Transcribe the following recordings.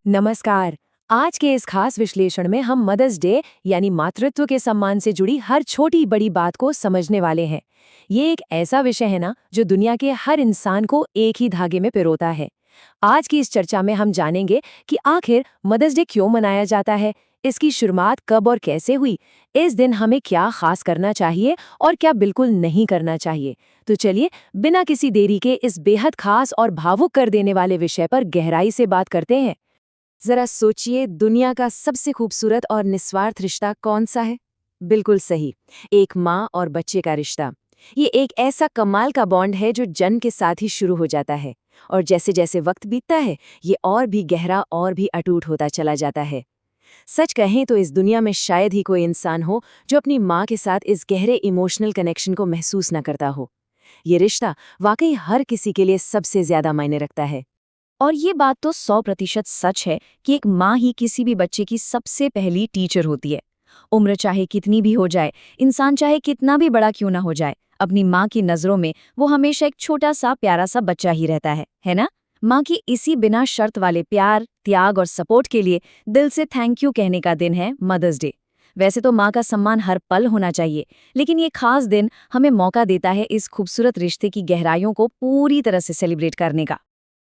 नमस्कार। आज के इस खास विश्लेषण में हम मदर्स डे यानी मातृत्व के सम्मान से जुड़ी हर छोटी बड़ी बात को समझने वाले हैं। ये एक ऐसा विषय है ना जो दुनिया के हर इंसान को एक ही धागे में पिरोता है। आज की इस चर्चा में हम जानेंगे कि आखिर मदर्स डे क्यों मनाया जाता है, इसकी शुरुआत कब और कैसे हुई, इस दिन हमें क्या खास करना चाहिए और क्या बिल्कुल नहीं करना चाहिए। तो चलिए बिना किसी देरी के इस बेहद खास और भावुक कर देने वाले विषय पर गहराई से बात करते हैं। जरा सोचिए, दुनिया का सबसे खूबसूरत और निस्वार्थ रिश्ता कौन सा है? बिल्कुल सही, एक माँ और बच्चे का रिश्ता। ये एक ऐसा कमाल का बॉन्ड है जो जन्म के साथ ही शुरू हो जाता है और जैसे जैसे वक्त बीतता है ये और भी गहरा और भी अटूट होता चला जाता है। सच कहें तो इस दुनिया में शायद ही कोई इंसान हो जो अपनी माँ के साथ इस गहरे इमोशनल कनेक्शन को महसूस न करता हो। ये रिश्ता वाकई हर किसी के लिए सबसे ज्यादा मायने रखता है। और ये बात तो 100% सच है कि एक माँ ही किसी भी बच्चे की सबसे पहली टीचर होती है। उम्र चाहे कितनी भी हो जाए, इंसान चाहे कितना भी बड़ा क्यों ना हो जाए, अपनी माँ की नज़रों में वो हमेशा एक छोटा सा प्यारा सा बच्चा ही रहता है ना? माँ की इसी बिना शर्त वाले प्यार, त्याग और सपोर्ट के लिए दिल से थैंक यू कहने का दिन है मदर्स डे। वैसे तो माँ का सम्मान हर पल होना चाहिए, लेकिन ये खास दिन हमें मौका देता है इस खूबसूरत रिश्ते की गहराइयों को पूरी तरह से सेलिब्रेट करने का।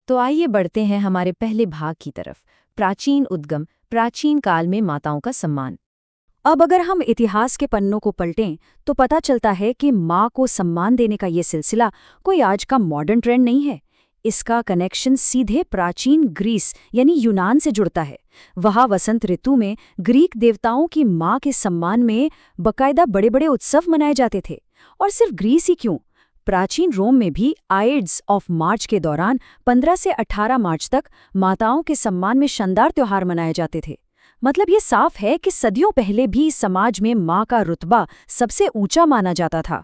तो आइए बढ़ते हैं हमारे पहले भाग की तरफ, प्राचीन उद्गम, प्राचीन काल में माताओं का सम्मान। अब अगर हम इतिहास के पन्नों को पलटें तो पता चलता है कि माँ को सम्मान देने का ये सिलसिला कोई आज का मॉडर्न ट्रेंड नहीं है। इसका कनेक्शन सीधे प्राचीन ग्रीस यानी यूनान से जुड़ता है। वहाँ वसंत ऋतु में ग्रीक देवताओं की माँ के सम्मान में बकायदा बड़े बड़े उत्सव मनाए जाते थे। और सिर्फ ग्रीस ही क्यों, प्राचीन रोम में भी आइड्स ऑफ मार्च के दौरान 15 से 18 मार्च तक माताओं के सम्मान में शानदार त्योहार मनाए जाते थे। मतलब ये साफ है कि सदियों पहले भी समाज में माँ का रुतबा सबसे ऊंचा माना जाता था।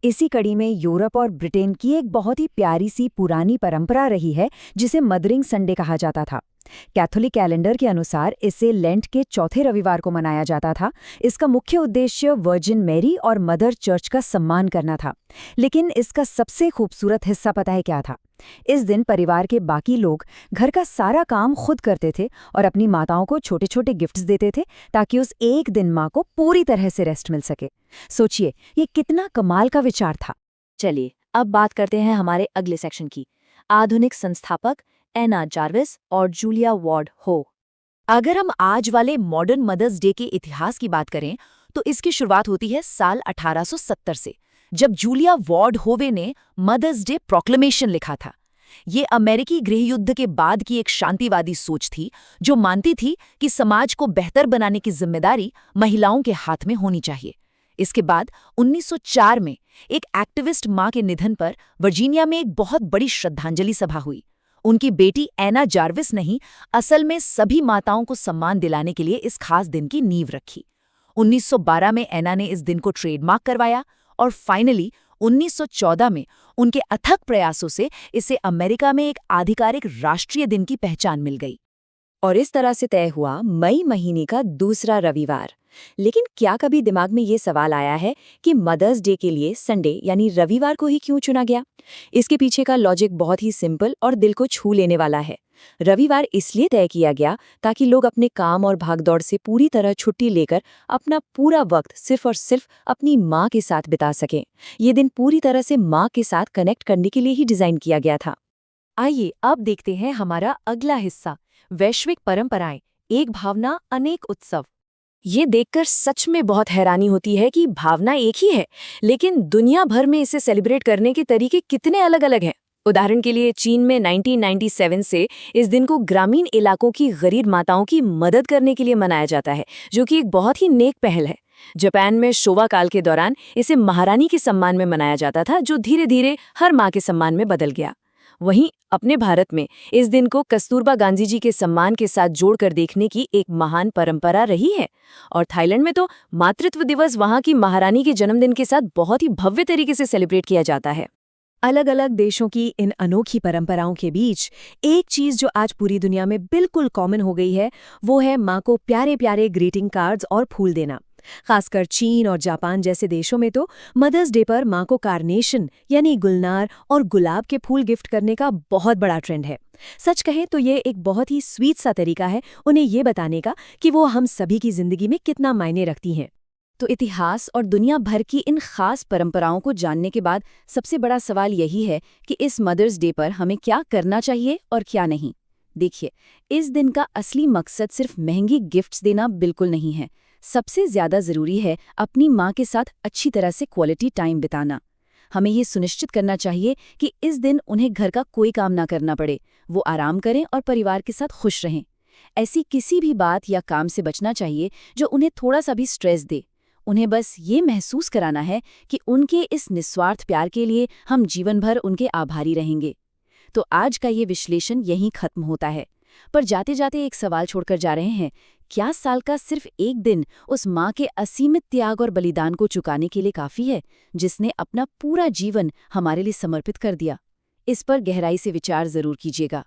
इसी कड़ी में यूरोप और ब्रिटेन की एक बहुत ही प्यारी सी पुरानी परंपरा रही है जिसे मदरिंग संडे कहा जाता था। कैथोलिक कैलेंडर के अनुसार इसे लेंट के चौथे रविवार को मनाया जाता था। इसका मुख्य उद्देश्य वर्जिन मैरी और मदर चर्च का सम्मान करना था। लेकिन इसका सबसे खूबसूरत हिस्सा पता है क्या था? इस दिन परिवार के बाकी लोग घर का सारा काम खुद करते थे और अपनी माताओं को छोटे छोटे गिफ्ट्स देते थे ताकि उस एक दिन माँ को पूरी तरह से रेस्ट मिल सके। सोचिए, ये कितना कमाल का विचार था। चलिए अब बात करते हैं हमारे अगले सेक्शन की, आधुनिक संस्थापक एना जार्विस और जूलिया वार्ड हो। अगर हम आज वाले मॉडर्न मदर्स डे के इतिहास की बात करें तो इसकी शुरुआत होती है साल 1870 से, जब जूलिया वार्ड होवे ने मदर्स डे प्रोक्लेमेशन लिखा था। ये अमेरिकी गृहयुद्ध के बाद की एक शांतिवादी सोच थी जो मानती थी कि समाज को बेहतर बनाने की जिम्मेदारी महिलाओं के हाथ में होनी चाहिए। इसके बाद 1904 में एक एक्टिविस्ट मां के निधन पर वर्जीनिया में एक बहुत बड़ी श्रद्धांजलि सभा हुई। उनकी बेटी एना जार्विस ने ही असल में सभी माताओं को सम्मान दिलाने के लिए इस खास दिन की नींव रखी। 1912 में एना ने इस दिन को ट्रेडमार्क करवाया और फाइनली 1914 में उनके अथक प्रयासों से इसे अमेरिका में एक आधिकारिक राष्ट्रीय दिन की पहचान मिल गई। और इस तरह से तय हुआ मई महीने का दूसरा रविवार। लेकिन क्या कभी दिमाग में ये सवाल आया है कि मदर्स डे के लिए संडे यानी रविवार को ही क्यों चुना गया? इसके पीछे का लॉजिक बहुत ही सिंपल और दिल को छू लेने वाला है। रविवार इसलिए तय किया गया ताकि लोग अपने काम और भागदौड़ से पूरी तरह छुट्टी लेकर अपना पूरा वक्त सिर्फ और सिर्फ अपनी माँ के साथ बिता सकें। ये दिन पूरी तरह से माँ के साथ कनेक्ट करने के लिए ही डिजाइन किया गया था। आइए अब देखते हैं हमारा अगला हिस्सा, वैश्विक परंपराएं, एक भावना अनेक उत्सव। ये देखकर सच में बहुत हैरानी होती है कि भावना एक ही है, लेकिन दुनिया भर में इसे सेलिब्रेट करने के तरीके कितने अलग अलग हैं। उदाहरण के लिए चीन में 1997 से इस दिन को ग्रामीण इलाकों की गरीब माताओं की मदद करने के लिए मनाया जाता है, जो कि एक बहुत ही नेक पहल है। जापान में शोवा काल के दौरान इसे महारानी के सम्मान में मनाया जाता था, जो धीरे धीरे हर माँ के सम्मान में बदल गया। वहीं अपने भारत में इस दिन को कस्तूरबा गांधी जी के सम्मान के साथ जोड़कर देखने की एक महान परंपरा रही है। और थाईलैंड में तो मातृत्व दिवस वहां की महारानी के जन्मदिन के साथ बहुत ही भव्य तरीके से सेलिब्रेट किया जाता है। अलग अलग देशों की इन अनोखी परंपराओं के बीच एक चीज जो आज पूरी दुनिया में बिल्कुल कॉमन हो गई है, वो है माँ को प्यारे प्यारे ग्रीटिंग कार्ड्स और फूल देना। खासकर चीन और जापान जैसे देशों में तो मदर्स डे पर माँ को कार्नेशन यानी गुलनार और गुलाब के फूल गिफ्ट करने का बहुत बड़ा ट्रेंड है। सच कहें तो ये एक बहुत ही स्वीट सा तरीका है उन्हें ये बताने का कि वो हम सभी की जिंदगी में कितना मायने रखती हैं। तो इतिहास और दुनिया भर की इन खास परंपराओं को जानने के बाद सबसे बड़ा सवाल यही है कि इस मदर्स डे पर हमें क्या करना चाहिए और क्या नहीं। देखिए, इस दिन का असली मकसद सिर्फ महंगी गिफ्ट्स देना बिल्कुल नहीं है। सबसे ज्यादा जरूरी है अपनी माँ के साथ अच्छी तरह से क्वालिटी टाइम बिताना। हमें ये सुनिश्चित करना चाहिए कि इस दिन उन्हें घर का कोई काम ना करना पड़े, वो आराम करें और परिवार के साथ खुश रहें। ऐसी किसी भी बात या काम से बचना चाहिए जो उन्हें थोड़ा सा भी स्ट्रेस दे। उन्हें बस ये महसूस कराना है कि उनके इस निस्वार्थ प्यार के लिए हम जीवन भर उनके आभारी रहेंगे। तो आज का ये विश्लेषण यहीं खत्म होता है, पर जाते जाते एक सवाल छोड़कर जा रहे हैं। क्या साल का सिर्फ एक दिन उस माँ के असीमित त्याग और बलिदान को चुकाने के लिए काफी है, जिसने अपना पूरा जीवन हमारे लिए समर्पित कर दिया? इस पर गहराई से विचार जरूर कीजिएगा।